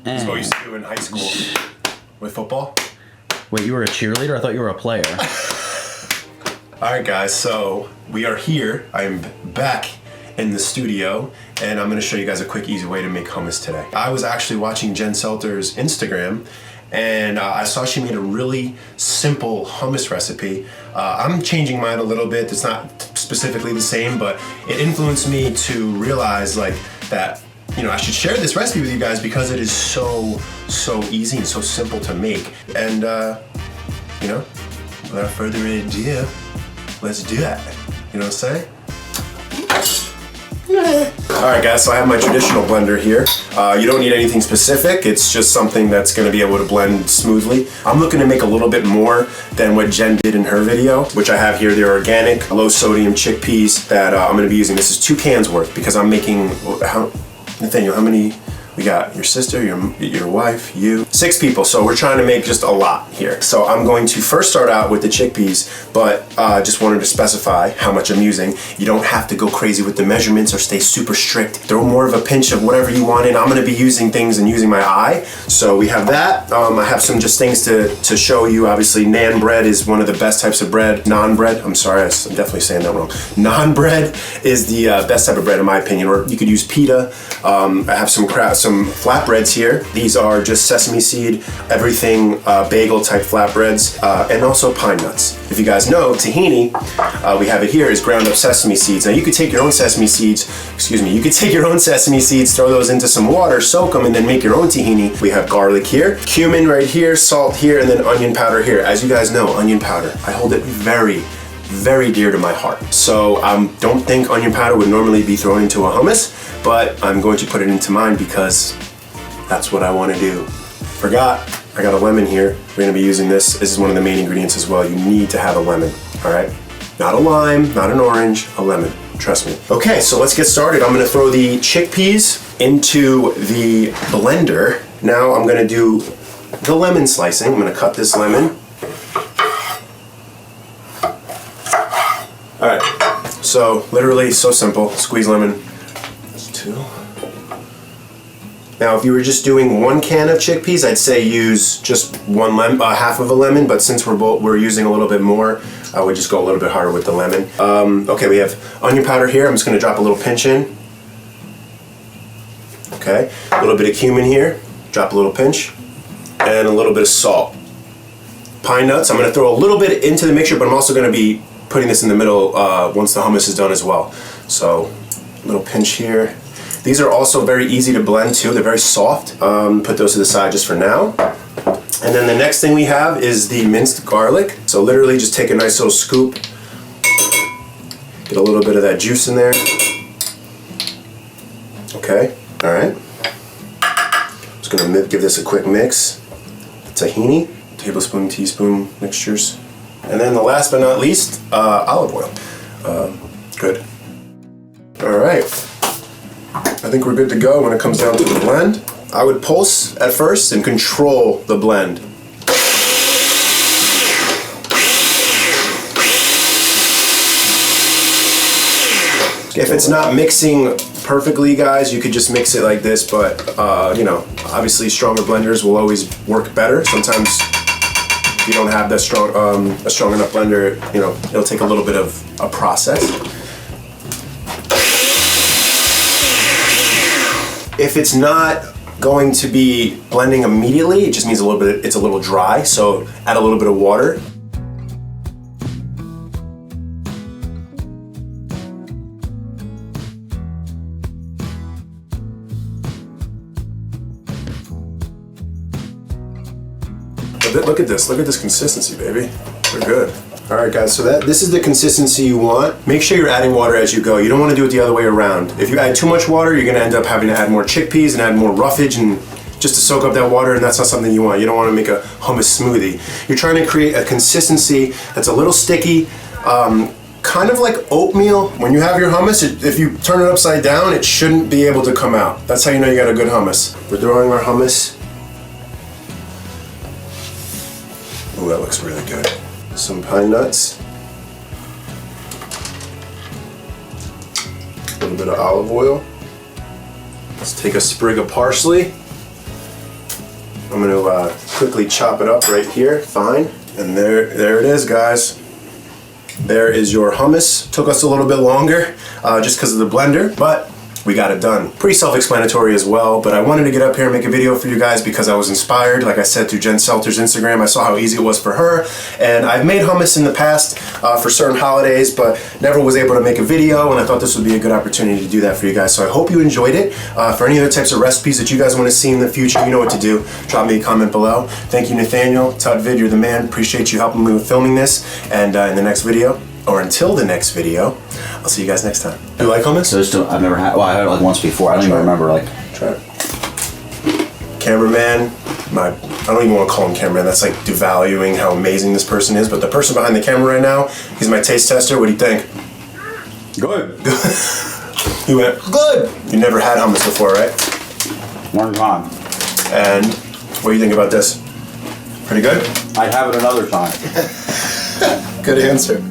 This is what we used to do in high school with football. Wait, you were a cheerleader? I thought you were a player. Alright guys, so we are here. I'm back in the studio, and I'm going to show you guys a quick, easy way to make hummus today. I was actually watching Jen Selter's Instagram, and I saw she made a really simple hummus recipe. I'm changing mine a little bit. It's not specifically the same, but it influenced me to realize that I should share this recipe with you guys because it is so easy and so simple to make. And without further ado, let's do it. You know what I'm saying? Alright guys, so I have my traditional blender here. You don't need anything specific, it's just something that's going to be able to blend smoothly. I'm looking to make a little bit more than what Jen did in her video, which I have here. They're organic, low sodium chickpeas that I'm going to be using. This is 2 cans worth because I'm making, Nathaniel, how many? We got your sister, your wife, you, 6 people. So we're trying to make just a lot here. So I'm going to first start out with the chickpeas, but just wanted to specify how much I'm using. You don't have to go crazy with the measurements or stay super strict. Throw more of a pinch of whatever you want in. I'm gonna be using things and using my eye. So we have that. I have some just things to show you. Obviously, naan bread is one of the best types of bread. Naan bread, I'm sorry, I'm definitely saying that wrong. Naan bread is the best type of bread in my opinion, or you could use pita. I have some flatbreads here. These are just sesame seed, everything bagel type flatbreads, and also pine nuts. If you guys know, tahini, we have it here, is ground up sesame seeds. Now you could take your own sesame seeds, throw those into some water, soak them, and then make your own tahini. We have garlic here, cumin right here, salt here, and then onion powder here. As you guys know, onion powder, I hold it very dear to my heart. So don't think onion powder would normally be thrown into a hummus, but I'm going to put it into mine because that's what I want to do. Forgot, I got a lemon here. We're going to be using this. This is one of the main ingredients as well. You need to have a lemon, all right? Not a lime, not an orange, a lemon. Trust me. Okay, so let's get started. I'm going to throw the chickpeas into the blender. Now I'm going to do the lemon slicing. I'm going to cut this lemon. All right, so literally so simple. Squeeze lemon. That's 2. Now, if you were just doing 1 can of chickpeas, I'd say use just half of a lemon. But since we're using a little bit more, I would just go a little bit harder with the lemon. Okay, we have onion powder here. I'm just going to drop a little pinch in. Okay, a little bit of cumin here. Drop a little pinch, and a little bit of salt. Pine nuts. I'm going to throw a little bit into the mixture, but I'm also going to be putting this in the middle once the hummus is done as well. So, a little pinch here. These are also very easy to blend too. They're very soft. Put those to the side just for now. And then the next thing we have is the minced garlic. So literally just take a nice little scoop. Get a little bit of that juice in there. Okay, all right. Just gonna give this a quick mix. Tahini, tablespoon, teaspoon mixtures. And then the last but not least, olive oil. Good. All right. I think we're good to go when it comes down to the blend. I would pulse at first and control the blend. If it's not mixing perfectly, guys, you could just mix it like this, but obviously stronger blenders will always work better. Sometimes if you don't have that strong enough blender, it'll take a little bit of a process. If it's not going to be blending immediately, it just means it's a little dry, so add a little bit of water. Look at this consistency, baby. We're good. All right, guys, so this is the consistency you want. Make sure you're adding water as you go. You don't want to do it the other way around. If you add too much water, you're gonna end up having to add more chickpeas and add more roughage and just to soak up that water, and that's not something you want. You don't want to make a hummus smoothie. You're trying to create a consistency that's a little sticky, kind of like oatmeal. When you have your hummus, if you turn it upside down, it shouldn't be able to come out. That's how you know you got a good hummus. We're throwing our hummus. Oh, that looks really good. Some pine nuts. A little bit of olive oil. Let's take a sprig of parsley. I'm gonna quickly chop it up right here, fine. And there it is, guys. There is your hummus. Took us a little bit longer just because of the blender, but we got it done. Pretty self-explanatory as well, but I wanted to get up here and make a video for you guys because I was inspired, like I said, through Jen Selter's Instagram. I saw how easy it was for her, and I've made hummus in the past for certain holidays, but never was able to make a video, and I thought this would be a good opportunity to do that for you guys. So I hope you enjoyed it. For any other types of recipes that you guys want to see in the future, you know what to do. Drop me a comment below. Thank you, Nathaniel. Tudvid, you're the man. Appreciate you helping me with filming this, and in the next video, or until the next video, I'll see you guys next time. Do you like hummus? I've never had. Well, I had it like once before. I don't even remember. Like, try it. Cameraman, I don't even want to call him cameraman. That's like devaluing how amazing this person is. But the person behind the camera right now, he's my taste tester. What do you think? good. He went good. You never had hummus before, right? One time. And what do you think about this? Pretty good. I'd have it another time. Good answer.